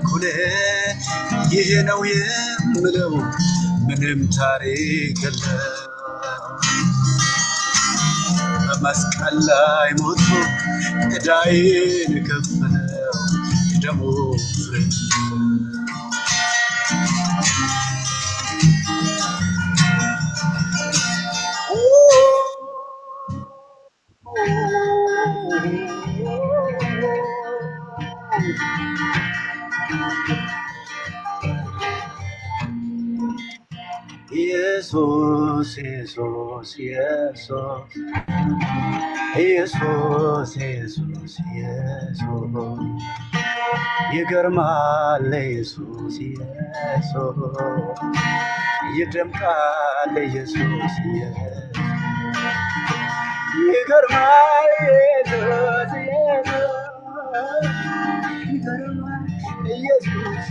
ኩሌ ይሄ ነው የምለው ምንም ታሪክ የለም። በመስቀል ላይ ሞቶ ዕዳዬን ከፈለው ደሙ ፍሬ ኢየሱስ ኢየሱስ ኢየሱስ ኢየሱስ ኢየሱስ ኢየሱስ ይገርማል ኢየሱስ ኢየሱስ ይደምቃል ኢየሱስ ኢየሱስ ይገርማል ኢየሱስ ኢየሱስ ይገርማል ኢየሱስ